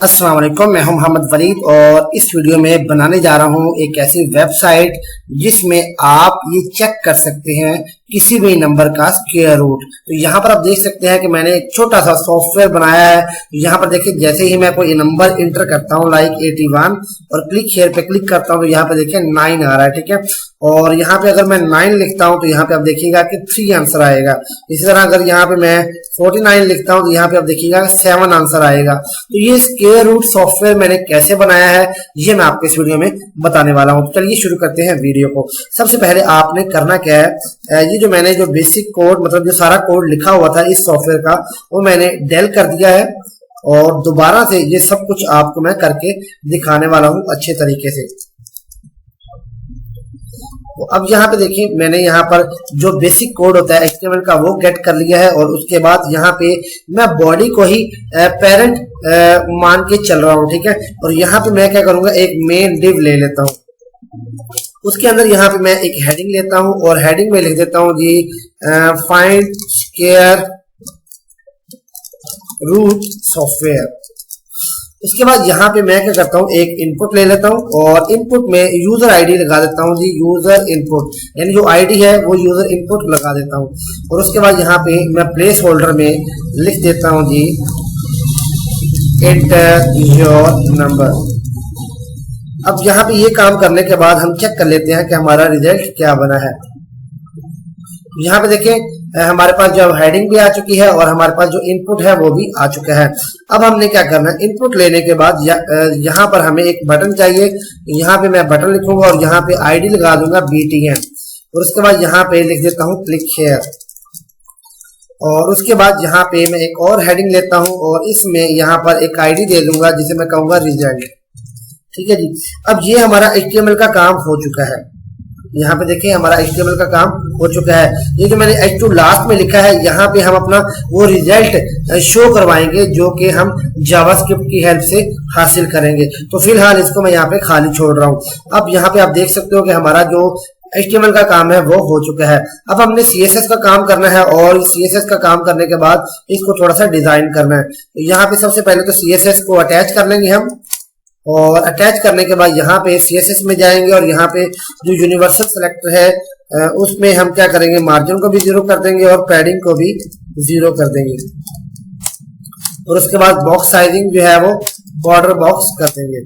अस्सलाम वालेकुम, मैं हूं मोहम्मद वलीद और इस वीडियो में बनाने जा रहा हूं एक ऐसी वेबसाइट जिसमें आप ये चेक कर सकते हैं किसी भी नंबर का स्क्वायर रूट। तो यहाँ पर आप देख सकते हैं कि मैंने एक छोटा सा सॉफ्टवेयर बनाया है। तो यहाँ पर देखिए, जैसे ही मैं कोई नंबर इंटर करता हूँ लाइक 81 और क्लिक हियर पे क्लिक करता हूँ तो यहाँ पे देखिए 9 आ रहा है, ठीक है। और यहाँ पे अगर मैं 9 लिखता हूँ तो यहाँ पे आप देखिएगा कि 3 आंसर आएगा। इसी तरह अगर यहाँ पे मैं 49 लिखता हूँ तो यहाँ पे आप देखिएगा 7 आंसर आएगा। तो ये स्क्वायर रूट सॉफ्टवेयर मैंने कैसे बनाया है ये मैं आपको इस वीडियो में बताने वाला हूँ। चलिए शुरू करते हैं वीडियो को। सबसे पहले आपने करना क्या है, ये जो मैंने जो बेसिक कोड मतलब जो सारा कोड लिखा हुआ था इस सॉफ्टवेयर का वो मैंने डेल कर दिया है और दोबारा से ये सब कुछ आपको मैं करके दिखाने वाला हूँ अच्छे तरीके से। तो अब यहाँ पे देखिए, मैंने यहाँ पर जो बेसिक कोड होता है HTML का वो गेट कर लिया है और उसके बाद यहाँ पे मैं बॉडी को ही पेरेंट मान के चल रहा हूँ, ठीक है। और यहाँ पे मैं क्या करूंगा, एक मेन डिव ले लेता हूँ। उसके अंदर यहाँ पे मैं एक हेडिंग लेता हूँ और हेडिंग में लिख देता हूँ जी फाइंड स्क्वायर रूट सॉफ्टवेयर। उसके बाद यहाँ पे मैं क्या करता हूँ, एक इनपुट ले लेता हूँ और इनपुट में यूजर आईडी लगा देता हूँ जी, यूजर इनपुट, यानी जो आईडी है वो यूजर इनपुट लगा देता हूँ। और उसके बाद यहाँ पे मैं प्लेस होल्डर में लिख देता हूँ जी एंटर योर नंबर। अब यहाँ पे ये काम करने के बाद हम चेक कर लेते हैं कि हमारा रिजल्ट क्या बना है। यहाँ पे देखें, हमारे पास जो हेडिंग भी आ चुकी है और हमारे पास जो इनपुट है वो भी आ चुका है। अब हमने क्या करना है, इनपुट लेने के बाद यहाँ पर हमें एक बटन चाहिए। यहाँ पे मैं बटन लिखूंगा और यहाँ पे आईडी लगा दूंगा BTN और उसके बाद यहाँ पे लिख देता हूँ क्लिक हियर। और उसके बाद यहाँ पे मैं एक और हेडिंग लेता हूँ और इसमें यहाँ पर एक आईडी दे दूंगा जिसे मैं कहूंगा रिजल्ट, ठीक है जी। अब ये हमारा HTML का काम हो चुका है। यहाँ पे देखिए हमारा HTML का काम हो चुका है। ये जो मैंने H2 लास्ट में लिखा है यहाँ पे हम अपना वो रिजल्ट शो करवाएंगे जो कि हम जावास्क्रिप्ट की हेल्प से हासिल करेंगे। तो फिलहाल इसको मैं यहाँ पे खाली छोड़ रहा हूँ। अब यहाँ पे आप देख सकते हो कि हमारा जो HTML का काम है वो हो चुका है। अब हमने CSS का काम करना है और CSS का काम करने के बाद इसको थोड़ा सा डिजाइन करना है। तो यहाँ पे सबसे पहले तो CSS को अटैच कर लेंगे हम और अटैच करने के बाद यहाँ पे CSS में जाएंगे और यहाँ पे जो यूनिवर्सल सेलेक्टर है उसमें हम क्या करेंगे, मार्जिन को भी 0 कर देंगे और पैडिंग को भी 0 कर देंगे। और उसके बाद बॉक्स साइजिंग जो है वो बॉर्डर बॉक्स कर देंगे।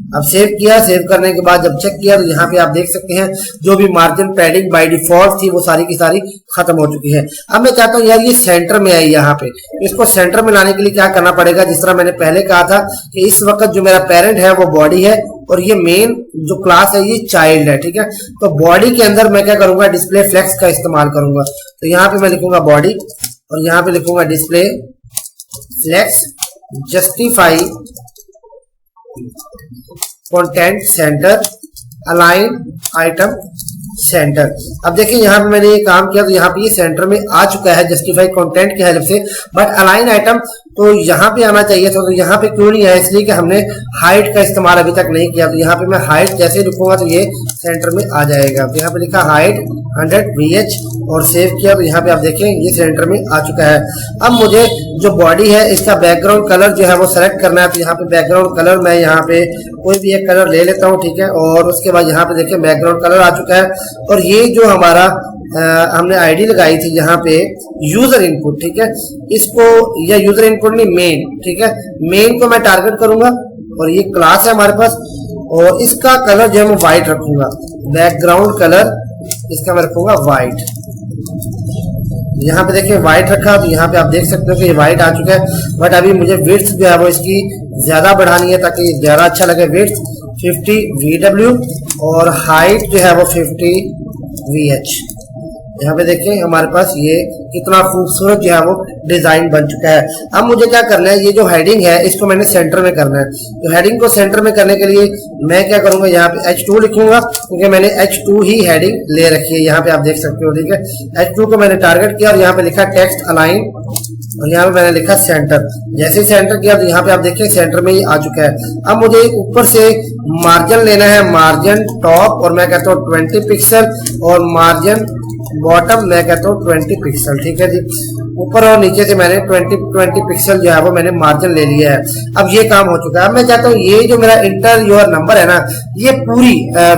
अब सेव किया, सेव करने के बाद जब चेक किया तो यहाँ पे आप देख सकते हैं जो भी मार्जिन पैडिंग बाय डिफॉल्ट थी वो सारी की सारी खत्म हो चुकी है। अब मैं चाहता हूँ यार ये सेंटर में आई, यहाँ पे इसको सेंटर में लाने के लिए क्या करना पड़ेगा, जिस तरह मैंने पहले कहा था कि इस वक्त जो मेरा पेरेंट है वो बॉडी है और ये मेन जो क्लास है ये चाइल्ड है, ठीक है। तो बॉडी के अंदर मैं क्या करूंगा, डिस्प्ले फ्लेक्स का इस्तेमाल करूंगा। तो यहाँ पे मैं लिखूंगा बॉडी और यहाँ पे लिखूंगा display flex justify content center align item center. अब देखिए यहाँ पे मैंने ये काम किया तो यहाँ पे ये सेंटर में आ चुका है जस्टिफाई कंटेंट की हेल्प से। बट अलाइन आइटम तो यहाँ पे आना चाहिए था, तो यहाँ पे क्यों नहीं है, इसलिए कि हमने हाइट का इस्तेमाल अभी तक नहीं किया। तो यहाँ पे मैं हाइट जैसे लिखूंगा तो ये सेंटर में आ जाएगा। तो यहाँ पे लिखा हाइट 100 VH और सेव किया तो यहाँ पे आप देखें ये सेंटर में आ चुका है। अब मुझे जो बॉडी है इसका बैकग्राउंड कलर जो है वो सेलेक्ट करना है। तो यहाँ पे बैकग्राउंड कलर मैं यहाँ पे कोई भी एक कलर ले लेता हूँ, ठीक है। और उसके बाद यहाँ पे देखिए बैकग्राउंड कलर आ चुका है। और ये जो हमारा हमने आईडी लगाई थी यहाँ पे यूजर इनपुट, ठीक है, इसको या यूजर इनपुट नहीं मेन, ठीक है, मेन को मैं टारगेट करूंगा और ये क्लास है हमारे पास और इसका कलर जो है मैं व्हाइट रखूंगा। बैकग्राउंड कलर इसका मैं रखूंगा व्हाइट। यहाँ पे देखिए व्हाइट रखा तो यहाँ पे आप देख सकते हो कि ये व्हाइट आ चुका है। बट अभी मुझे विड्थ जो है वो इसकी ज्यादा बढ़ानी है ताकि ज्यादा अच्छा लगे। विड्थ 50 VW और हाइट जो है वो 50 VH। यहाँ पे देखिए हमारे पास ये कितना खूबसूरत जो है वो डिजाइन बन चुका है। अब मुझे क्या करना है, ये जो हेडिंग है इसको मैंने सेंटर में करना है। तो हेडिंग को सेंटर में करने के लिए मैं क्या करूंगा, यहाँ पे H2 लिखूंगा क्योंकि मैंने H2 ही हेडिंग ले रखी है। यहाँ पे आप देख सकते हो, ठीक है। H2 को मैंने टारगेट किया और यहाँ पे लिखा टेक्स्ट अलाइन और यहाँ पे मैंने लिखा सेंटर। जैसे ही सेंटर किया तो यहाँ पे आप देखिए सेंटर में ही आ चुका है। अब मुझे ऊपर से मार्जिन लेना है, मार्जिन टॉप, और मैं कहता हूँ 20 पिक्सल और मार्जिन बॉटम मैं कहता हूँ 20 पिक्सल, ठीक है जी। ऊपर और नीचे से मैंने 20 पिक्सल जो है वो मैंने मार्जिन ले लिया है। अब ये काम हो चुका है। अब मैं चाहता हूँ ये जो मेरा इंटर योर नंबर है ना, ये पूरी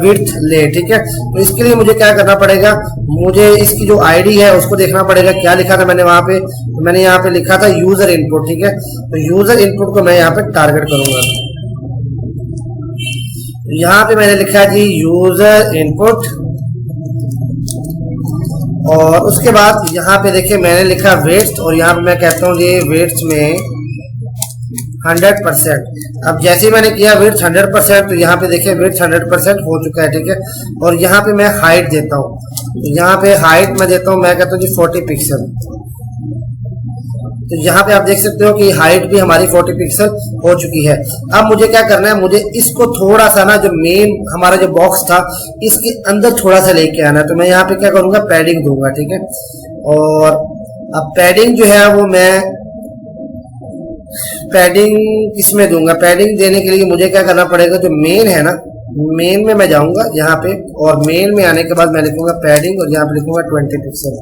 विड्थ ले, ठीक है। तो इसके लिए मुझे क्या करना पड़ेगा, मुझे इसकी जो आईडी है उसको देखना पड़ेगा। क्या लिखा था मैंने वहां पे, मैंने यहाँ पे लिखा था यूजर इनपुट, ठीक है। तो यूजर इनपुट को मैं यहाँ पे टारगेट करूंगा। यहाँ पे मैंने लिखा है जी यूजर इनपुट, और उसके बाद यहाँ पे देखिए मैंने लिखा वेट्स, और यहाँ पे मैं कहता हूँ ये वेट्स में 100%। अब जैसे ही मैंने किया वेट्स 100%, तो यहाँ पे देखिए वेट्स 100% हो चुका है, ठीक है। और यहाँ पे मैं हाइट देता हूँ, तो यहाँ पे हाइट मैं देता हूँ, मैं कहता हूँ जी 40 पिक्सल। तो यहाँ पे आप देख सकते हो कि हाइट भी हमारी 40 पिक्सल हो चुकी है। अब मुझे क्या करना है, मुझे इसको थोड़ा सा ना, जो मेन हमारा जो बॉक्स था इसके अंदर थोड़ा सा लेके आना है। तो मैं यहाँ पे क्या करूंगा, पैडिंग दूंगा, ठीक है। और अब पैडिंग जो है वो मैं पैडिंग किसमें दूंगा, पैडिंग देने के लिए मुझे क्या करना पड़ेगा, जो मेन है ना, मेन में मैं जाऊंगा यहाँ पे, और मेन में आने के बाद मैं लिखूंगा पैडिंग, और यहाँ पे लिखूंगा 20 पिक्सल।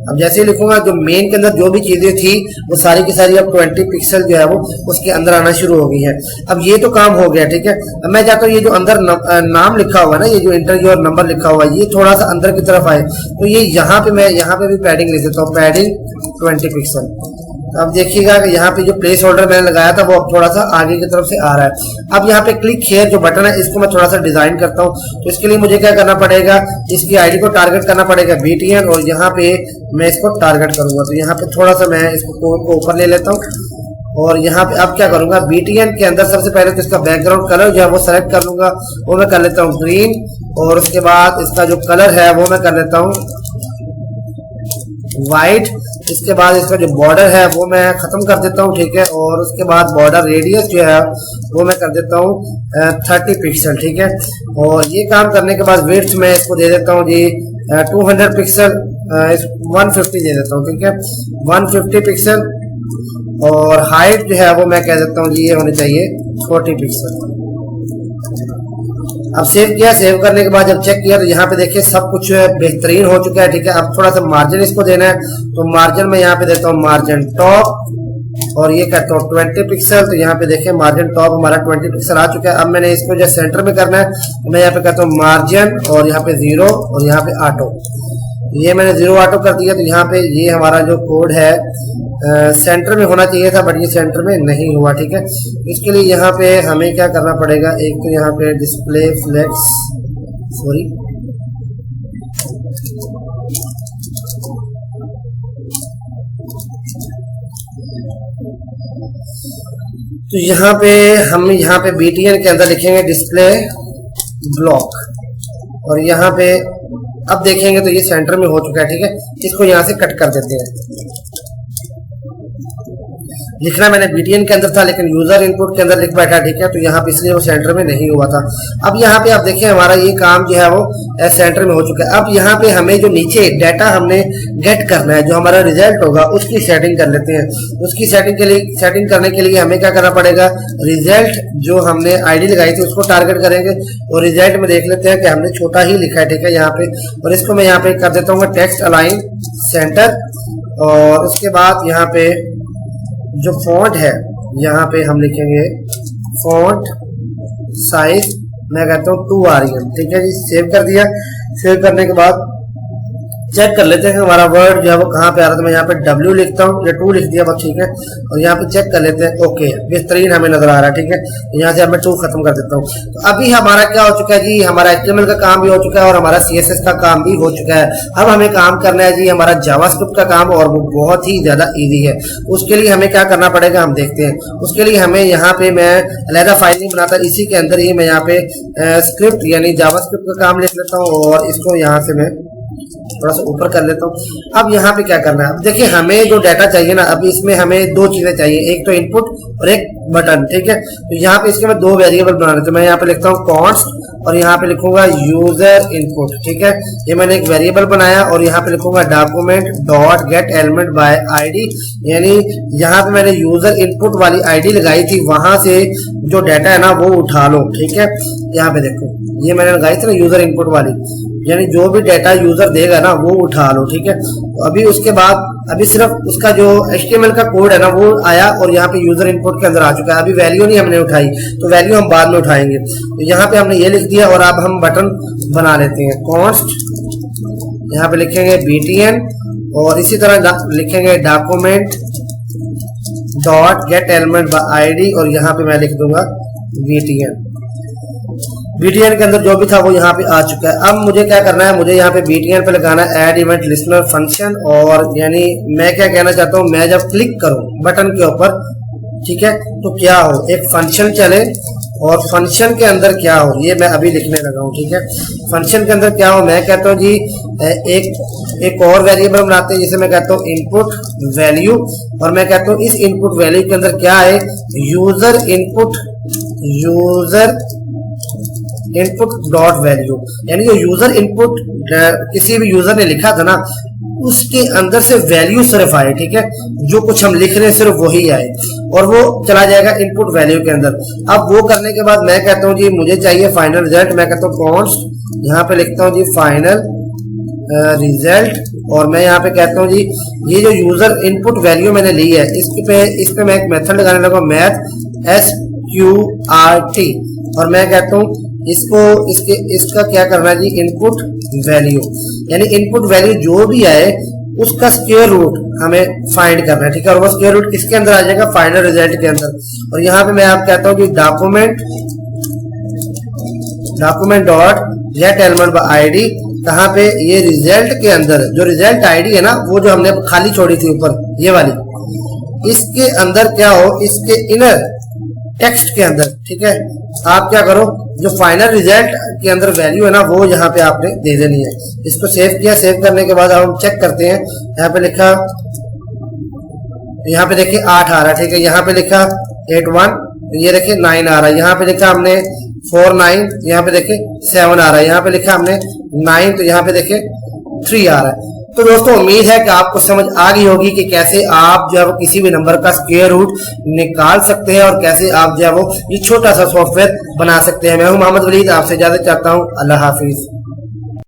अब जैसे ही लिखूंगा, जो मेन के अंदर जो भी चीजें थी वो सारी की सारी अब 20 पिक्सल जो है वो उसके अंदर आना शुरू हो गई है। अब ये तो काम हो गया, ठीक है। अब मैं चाहता हूँ ये जो अंदर नाम लिखा हुआ है ना, ये जो इंटर योर नंबर लिखा हुआ है, ये थोड़ा सा अंदर की तरफ आए। तो ये यहाँ पे मैं यहाँ पे भी पैडिंग लिख देता हूँ, पैडिंग 20 पिक्सल। अब देखिएगा कि यहाँ पे जो प्लेस होल्डर मैंने लगाया था वो अब थोड़ा सा आगे की तरफ से आ रहा है। अब यहाँ पे क्लिक हियर जो बटन है इसको मैं थोड़ा सा डिजाइन करता हूँ। तो इसके लिए मुझे क्या करना पड़ेगा, इसकी आईडी को टारगेट करना पड़ेगा BTN, और यहाँ पे मैं इसको टारगेट करूंगा। तो यहाँ पे थोड़ा सा मैं इसको कोड को ऊपर ले लेता हूँ, और यहाँ पे अब क्या करूंगा, BTN के अंदर सबसे पहले तो इसका बैकग्राउंड कलर जो है वो सेलेक्ट कर लूंगा, वो मैं कर लेता हूँ ग्रीन। और उसके बाद इसका जो कलर है वो मैं कर लेता हूँ वाइट। इसके बाद इसका जो बॉर्डर है वो मैं खत्म कर देता हूँ, ठीक है। और उसके बाद बॉर्डर रेडियस जो है वो मैं कर देता हूँ 30 पिक्सल, ठीक है। और ये काम करने के बाद विड्थ में इसको दे देता हूँ जी 200 पिक्सल, 150 दे देता हूँ, ठीक है, 150 पिक्सल। और हाइट जो है वो मैं कह देता हूँ जी ये होनी चाहिए 40 पिक्सल। अब सेव किया, सेव करने के बाद जब चेक किया तो यहाँ पे देखिए सब कुछ बेहतरीन हो चुका है, ठीक है। अब थोड़ा सा मार्जिन इसको देना है, तो मार्जिन में यहाँ पे देता हूँ मार्जिन टॉप, और ये कहता हूँ 20 पिक्सल। तो यहाँ पे देखिए मार्जिन टॉप हमारा 20 पिक्सल आ चुका है। अब मैंने इसको जो सेंटर में करना है, तो मैं यहाँ पे कहता हूँ मार्जिन, और यहाँ पे 0, और यहाँ पे ऑटो। ये मैंने 0 ऑटो कर दिया। तो यहाँ पे ये हमारा जो कोड है सेंटर में होना चाहिए था, बट ये सेंटर में नहीं हुआ, ठीक है। इसके लिए यहाँ पे हमें क्या करना पड़ेगा, एक तो यहाँ पे डिस्प्ले फ्लेक्स, सॉरी, तो यहाँ पे हम यहाँ पे BTN के अंदर लिखेंगे डिस्प्ले ब्लॉक, और यहाँ पे अब देखेंगे तो ये सेंटर में हो चुका है, ठीक है। इसको यहाँ से कट कर देते हैं। लिखना मैंने BTN के अंदर था, लेकिन यूजर इनपुट के अंदर लिख बैठा, ठीक है। तो यहाँ पे इसलिए वो सेंटर में नहीं हुआ था। अब यहाँ पे आप देखिए हमारा ये काम जो है वो सेंटर में हो चुका है। अब यहाँ पे हमें जो नीचे डाटा हमने गेट करना है, जो हमारा रिजल्ट होगा, उसकी सेटिंग कर लेते हैं। उसकी सेटिंग करने के लिए हमें क्या करना पड़ेगा, रिजल्ट जो हमने आईडी लगाई थी उसको टारगेट करेंगे, और रिजल्ट में देख लेते हैं कि हमने छोटा ही लिखा है, ठीक है, यहाँ पे। और इसको मैं यहाँ पे कर देता हूँ टेक्स्ट अलाइन सेंटर, और उसके बाद यहाँ पे जो फॉन्ट है यहाँ पे हम लिखेंगे फॉन्ट साइज, मैं कहता हूँ 2 REM, ठीक है जी। सेव कर दिया। सेव करने के बाद चेक कर लेते हैं हमारा वर्ड जो है वो कहाँ पे आ रहा था। मैं यहाँ पे W लिखता हूँ, या 2 लिख दिया बस, ठीक है। और यहाँ पे चेक कर लेते हैं, ओके, बेहतरीन हमें नजर आ रहा है, ठीक है। यहाँ से मैं 2 खत्म कर देता हूँ। तो अभी हमारा क्या हो चुका है जी, हमारा HTML का काम भी हो चुका है, और हमारा CSS का काम भी हो चुका है। अब हमें काम करना है जी हमारा जावास्क्रिप्ट का काम, और वो बहुत ही ज्यादा ईजी है। उसके लिए हमें क्या करना पड़ेगा हम देखते हैं। उसके लिए हमें यहाँ पे मैं अलहदा फाइल नहीं बनाता, इसी के अंदर ही मैं यहाँ पे स्क्रिप्ट यानी जावास्क्रिप्ट का काम लिख लेता हूँ, और इसको यहाँ से मैं थोड़ा सा ऊपर कर लेता हूँ। अब यहाँ पे क्या करना है, अब देखिए हमें जो डाटा चाहिए ना, अब इसमें हमें 2 चीजें चाहिए, एक तो इनपुट और एक बटन, ठीक है। तो यहाँ पे इसके मैं 2 वेरिएबल बनाने, तो मैं यहाँ पे लिखता हूँ कॉन्स्ट, और यहाँ पे लिखूंगा यूजर इनपुट, ठीक है। ये मैंने एक वेरिएबल बनाया, और यहाँ पे लिखूंगा document dot gate element by ID, यानी यहाँ पे मैंने यूजर इनपुट वाली आईडी लगाई थी, वहां से जो डाटा है ना वो उठा लो, ठीक है। यहाँ पे देखो ये मैंने लगाई थी ना यूजर इनपुट वाली, यानी जो भी डाटा यूजर देगा ना वो उठा लो, ठीक है। तो अभी उसके बाद अभी सिर्फ उसका जो HTML का कोड है ना वो आया और यहाँ पे यूजर इनपुट के अंदर आ चुका है। अभी वैल्यू नहीं हमने उठाई, तो वैल्यू हम बाद में उठाएंगे। तो यहाँ पे हमने ये लिख दिया और अब हम बटन बना लेते हैं। कॉन्स्ट यहाँ पे लिखेंगे BTN और इसी तरह लिखेंगे document dot gate element by ID और यहाँ पे मैं लिख दूंगा BTN। BTN के अंदर जो भी था वो यहाँ पे आ चुका है। अब मुझे क्या करना है, मुझे यहाँ पे BTN पे लगाना है ऐड इवेंट लिस्नर फंक्शन। और यानी मैं क्या कहना चाहता हूँ, मैं जब क्लिक करूँ बटन के ऊपर, ठीक है, तो क्या हो, एक फंक्शन चले और फंक्शन के अंदर क्या हो ये मैं अभी लिखने लगा हूँ, ठीक है। फंक्शन के अंदर क्या हो, मैं कहता हूँ जी एक और वेरिएबल बनाते हैं जिसे मैं कहता हूँ इनपुट वैल्यू। और मैं कहता हूँ इस इनपुट वैल्यू के अंदर क्या है, यूजर इनपुट डॉट वैल्यू। यानी जो यूजर इनपुट किसी भी यूजर ने लिखा था ना उसके अंदर से वैल्यू सिर्फ आए, ठीक है, जो कुछ हम लिख रहे हैं सिर्फ वही आए और वो चला जाएगा इनपुट वैल्यू के अंदर। अब वो करने के बाद मैं कहता हूँ जी मुझे चाहिए फाइनल रिजल्ट। मैं कहता हूँ कॉन्स्ट यहाँ पे लिखता हूँ जी फाइनल रिजल्ट और मैं यहाँ पे कहता हूँ जी ये जो यूजर इनपुट वैल्यू मैंने ली है इस पे मैं एक मेथड लगाने लगा मैथ SQRT और मैं कहता हूँ इसका क्या करना है जी इनपुट वैल्यू। यानी इनपुट वैल्यू जो भी आए उसका स्क्वायर रूट हमें फाइंड करना है, ठीक है। और वो स्क्वायर रूट किसके अंदर आ जाएगा, फाइनल रिजल्ट के अंदर। और यहाँ पे मैं आप कहता हूँ कि document dot gate element by ID। कहाँ पे, ये रिजल्ट के अंदर जो रिजल्ट ID है ना वो जो हमने खाली छोड़ी थी ऊपर ये वाली, इसके अंदर क्या हो, इसके इनर टेक्स्ट के अंदर, ठीक है, आप क्या करो जो फाइनल रिजल्ट के अंदर वैल्यू है ना वो यहाँ पे आपने दे देनी है। इसको सेव किया, सेव करने के बाद हम चेक करते हैं। यहाँ पे लिखा, यहाँ पे देखिए 8 आ रहा है, ठीक है। यहाँ पे लिखा 81, ये देखिए 9 आ रहा है। यहाँ पे लिखा हमने 49, यहाँ पे देखिए 7 आ रहा है। यहाँ पे लिखा हमने 9, तो यहाँ पे देखिए 3 आ रहा है। तो दोस्तों उम्मीद है कि आपको समझ आ गई होगी कि कैसे आप जो है वो किसी भी नंबर का स्क्वायर रूट निकाल सकते हैं और कैसे आप जो है वो ये छोटा सा सॉफ्टवेयर बना सकते हैं। मैं हूं मोहम्मद वलीद, आपसे इजाजत चाहता हूं। अल्लाह हाफिज।